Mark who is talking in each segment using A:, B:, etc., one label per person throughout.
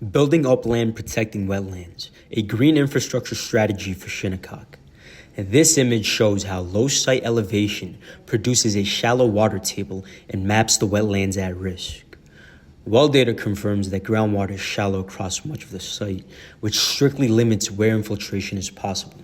A: Building Upland, Protecting Wetlands, a green infrastructure strategy for Shinnecock. This image shows how low site elevation produces a shallow water table and maps the wetlands at risk. Well data confirms that groundwater is shallow across much of the site, which strictly limits where infiltration is possible.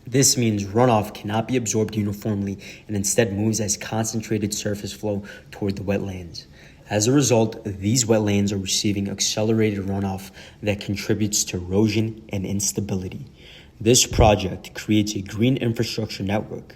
A: This means runoff cannot be absorbed uniformly and instead moves as concentrated surface flow toward the wetlands. As a result, these wetlands are receiving accelerated runoff that contributes to erosion and instability. This project creates a green infrastructure network,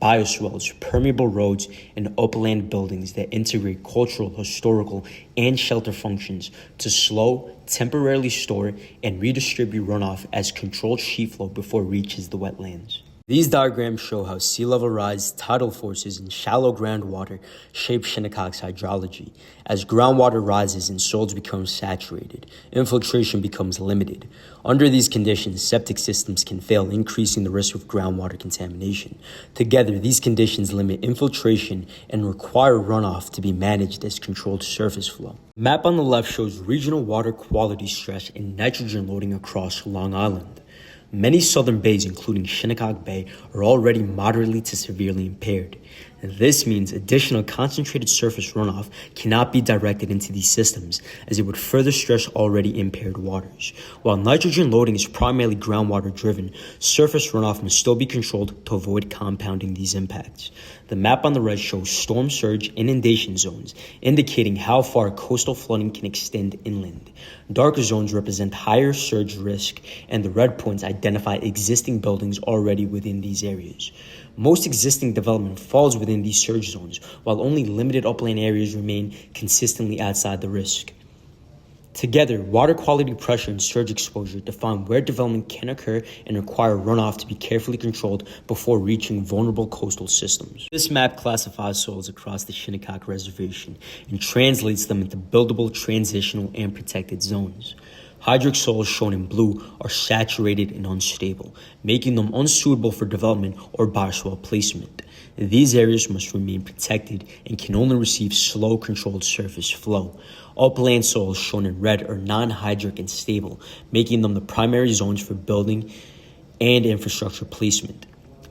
A: bioswales, permeable roads, and upland buildings that integrate cultural, historical, and shelter functions to slow, temporarily store, and redistribute runoff as controlled sheet flow before it reaches the wetlands. These diagrams show how sea level rise, tidal forces, and shallow groundwater shape Shinnecock's hydrology. As groundwater rises and soils become saturated, infiltration becomes limited. Under these conditions, septic systems can fail, increasing the risk of groundwater contamination. Together, these conditions limit infiltration and require runoff to be managed as controlled surface flow. The map on the left shows regional water quality stress and nitrogen loading across Long Island. Many southern bays, including Shinnecock Bay, are already moderately to severely impaired. This means additional concentrated surface runoff cannot be directed into these systems, as it would further stress already impaired waters. While nitrogen loading is primarily groundwater driven, surface runoff must still be controlled to avoid compounding these impacts. The map on the right shows storm surge inundation zones, indicating how far coastal flooding can extend inland. Darker zones represent higher surge risk, and the red points identify existing buildings already within these areas. Most existing development falls within these surge zones, while only limited upland areas remain consistently outside the risk. Together, water quality pressure and surge exposure define where development can occur and require runoff to be carefully controlled before reaching vulnerable coastal systems. This map classifies soils across the Shinnecock Reservation and translates them into buildable, transitional, and protected zones. Hydric soils shown in blue are saturated and unstable, making them unsuitable for development or bioswale placement. These areas must remain protected and can only receive slow, controlled surface flow. Upland soils shown in red are non-hydric and stable, making them the primary zones for building and infrastructure placement.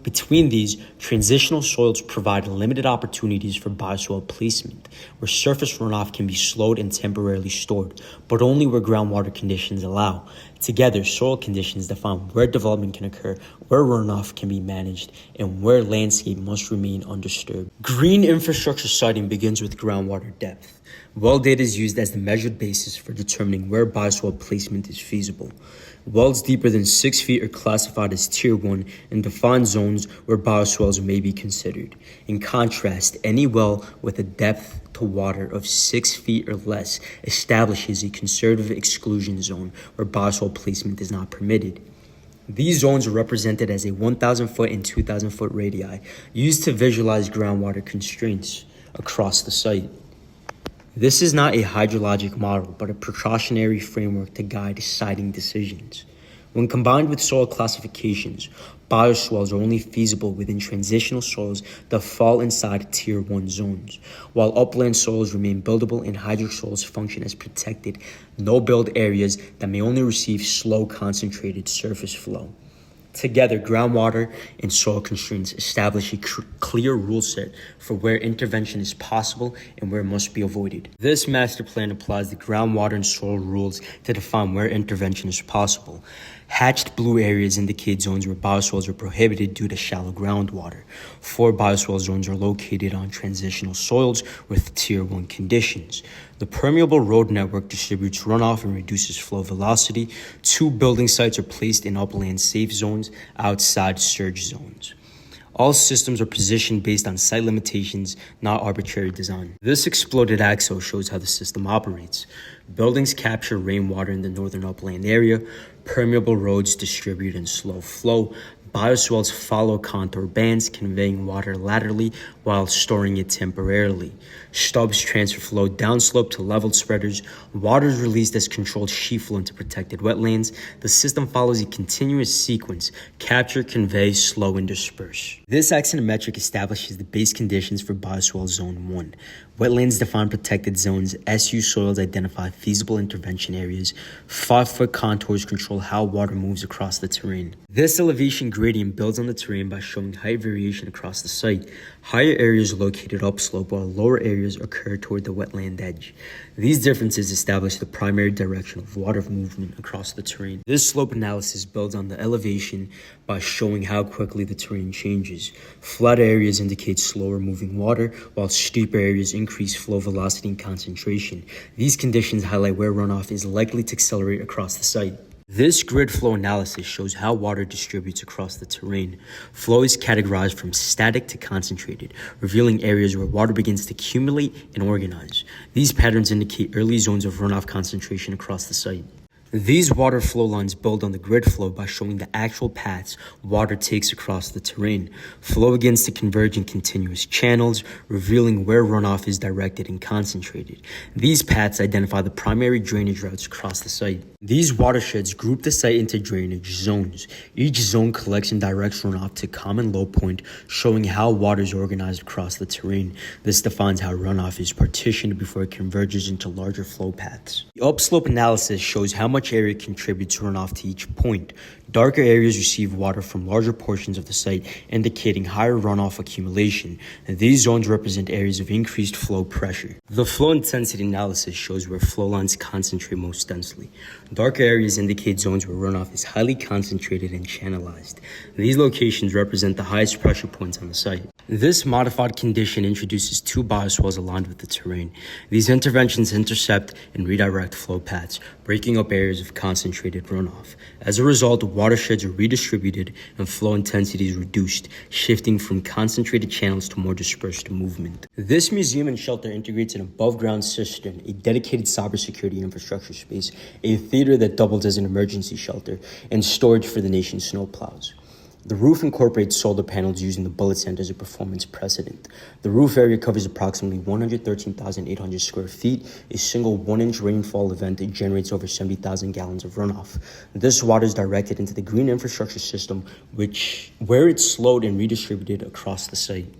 A: Between these, transitional soils provide limited opportunities for bioswale placement, where surface runoff can be slowed and temporarily stored, but only where groundwater conditions allow. Together, soil conditions define where development can occur, where runoff can be managed, and where landscape must remain undisturbed. Green infrastructure siting begins with groundwater depth. Well data is used as the measured basis for determining where bioswale placement is feasible. Wells deeper than 6 feet are classified as Tier 1 and define zones where bioswales may be considered. In contrast, any well with a depth to water of 6 feet or less establishes a conservative exclusion zone where bioswale placement is not permitted. These zones are represented as a 1,000 foot and 2,000 foot radii used to visualize groundwater constraints across the site. This is not a hydrologic model, but a precautionary framework to guide siting decisions. When combined with soil classifications, bioswales are only feasible within transitional soils that fall inside Tier 1 zones, while upland soils remain buildable and hydric soils function as protected, no-build areas that may only receive slow, concentrated surface flow. Together, groundwater and soil constraints establish a clear rule set for where intervention is possible and where it must be avoided. This master plan applies the groundwater and soil rules to define where intervention is possible. Hatched blue areas indicate zones where bioswales are prohibited due to shallow groundwater. 4 bioswale zones are located on transitional soils with Tier 1 conditions. The permeable road network distributes runoff and reduces flow velocity. 2 building sites are placed in upland safe zones outside surge zones. All systems are positioned based on site limitations, not arbitrary design. This exploded axle shows how the system operates. Buildings capture rainwater in the northern upland area. Permeable roads distribute in slow flow. Bioswales follow contour bands, conveying water laterally while storing it temporarily. Stubs transfer flow downslope to level spreaders. Water is released as controlled sheet flow into protected wetlands. The system follows a continuous sequence: capture, convey, slow, and disperse. This axonometric establishes the base conditions for Bioswale Zone 1. Wetlands define protected zones. SU soils identify feasible intervention areas. 5-foot contours control how water moves across the terrain. This elevation gradient builds on the terrain by showing height variation across the site. Higher areas are located upslope while lower areas occur toward the wetland edge. These differences establish the primary direction of water movement across the terrain. This slope analysis builds on the elevation by showing how quickly the terrain changes. Flat areas indicate slower moving water, while steeper areas increase flow velocity and concentration. These conditions highlight where runoff is likely to accelerate across the site. This grid flow analysis shows how water distributes across the terrain. Flow is categorized from static to concentrated, revealing areas where water begins to accumulate and organize. These patterns indicate early zones of runoff concentration across the site. These water flow lines build on the grid flow by showing the actual paths water takes across the terrain. Flow begins to converge in continuous channels, revealing where runoff is directed and concentrated. These paths identify the primary drainage routes across the site. These watersheds group the site into drainage zones. Each zone collects and directs runoff to a common low point, showing how water is organized across the terrain. This defines how runoff is partitioned before it converges into larger flow paths. The upslope analysis shows how much area contributes runoff to each point. Darker areas receive water from larger portions of the site, indicating higher runoff accumulation. And these zones represent areas of increased flow pressure. The flow intensity analysis shows where flow lines concentrate most densely. Darker areas indicate zones where runoff is highly concentrated and channelized. These locations represent the highest pressure points on the site. This modified condition introduces two bioswales aligned with the terrain. These interventions intercept and redirect flow paths, breaking up areas of concentrated runoff. As a result, watersheds are redistributed and flow intensity is reduced, shifting from concentrated channels to more dispersed movement. This museum and shelter integrates an above-ground cistern, a dedicated cybersecurity infrastructure space, a theater that doubles as an emergency shelter, and storage for the nation's snowplows. The roof incorporates solar panels using the bullet center as a performance precedent. The roof area covers approximately 113,800 square feet. A single 1-inch rainfall event generates over 70,000 gallons of runoff. This water is directed into the green infrastructure system, where it's slowed and redistributed across the site.